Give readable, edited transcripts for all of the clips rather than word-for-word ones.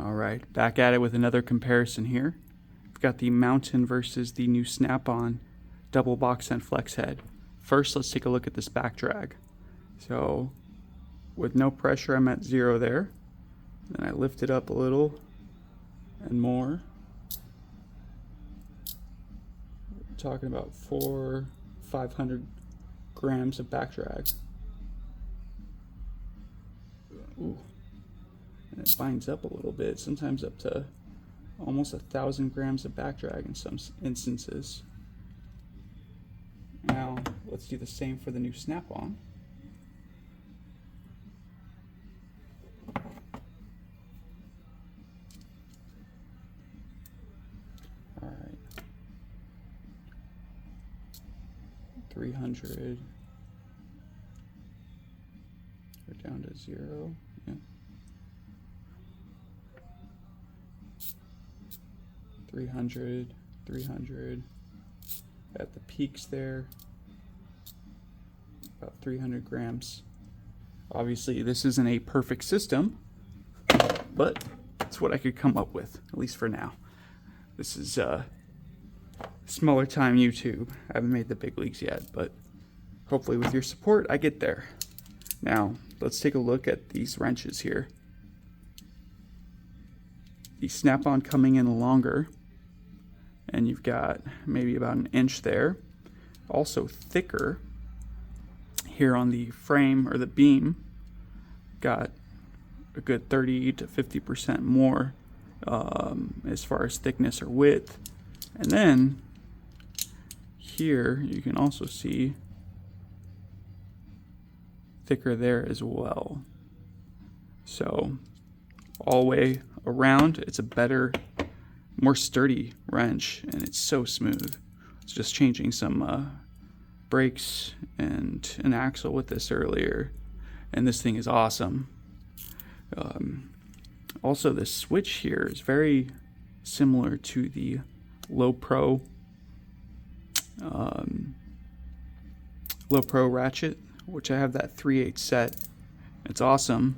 All right, back at it with another comparison here. We've got the Mountain versus the new Snap-on double box and flex head. First, let's take a look at this back drag. So with no pressure, I'm at 0 there. Then I lift it up a little and more. We're talking about 500 grams of back drag. Ooh. And it binds up a little bit, sometimes up to almost 1,000 grams of back drag in some instances. Now, let's do the same for the new Snap-on. All right. 300. We're down to 0. Yeah. 300, 300. At the peaks there, about 300 grams. Obviously, this isn't a perfect system, but it's what I could come up with, at least for now. This is smaller time YouTube. I haven't made the big leagues yet, but hopefully with your support, I get there. Now, let's take a look at these wrenches here. The Snap-on coming in longer, and you've got maybe about an inch there. Also thicker here on the frame or the beam. Got a good 30 to 50% more as far as thickness or width. And then here you can also see thicker there as well. So all the way around, it's a better, more sturdy wrench, and it's so smooth. It's just changing some brakes and an axle with this earlier, and this thing is awesome. Also, this switch here is very similar to the Low Pro ratchet, which I have that 3/8 set. It's awesome,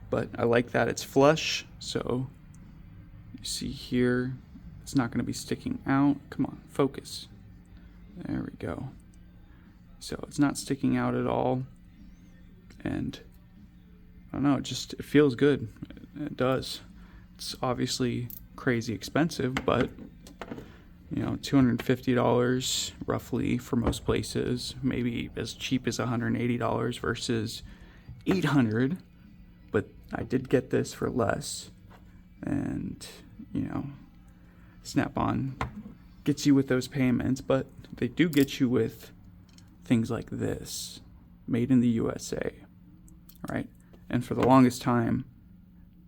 but I like that it's flush, so you see here it's not going to be sticking out. Come on, focus. There we go. So it's not sticking out at all, and I don't know, it feels good. It does. It's obviously crazy expensive, but you know, $250 roughly for most places, maybe as cheap as $180 versus $800. But I did get this for less, and you know, Snap-on gets you with those payments, but they do get you with things like this, made in the USA, right? And for the longest time,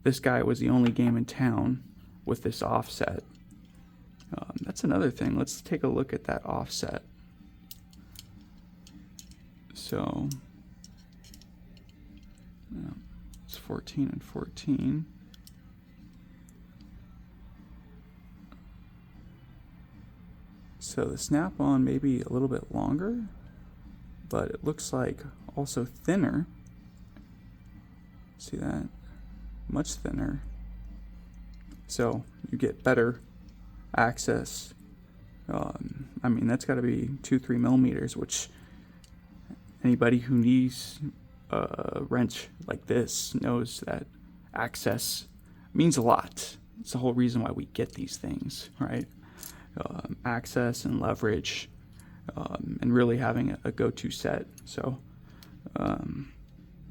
this guy was the only game in town with this offset. That's another thing. Let's take a look at that offset. So it's 14 and 14. So the Snap-on may be a little bit longer, but it looks like also thinner. See that? Much thinner. So you get better access. I mean, that's got to be 2-3 millimeters, which anybody who needs a wrench like this knows that access means a lot. It's the whole reason why we get these things, right? Access and leverage, and really having a go-to set. So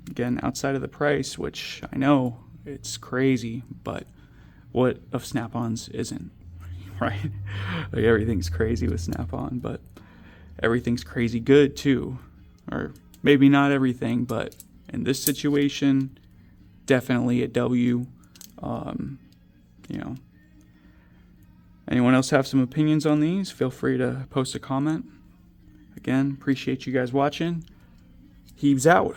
again, outside of the price, which I know it's crazy, but what of Snap-ons isn't, right? Like, everything's crazy with Snap-on, but everything's crazy good too. Or maybe not everything, but in this situation, definitely a W. You know, anyone else have some opinions on these? Feel free to post a comment. Again, appreciate you guys watching. Heaves out.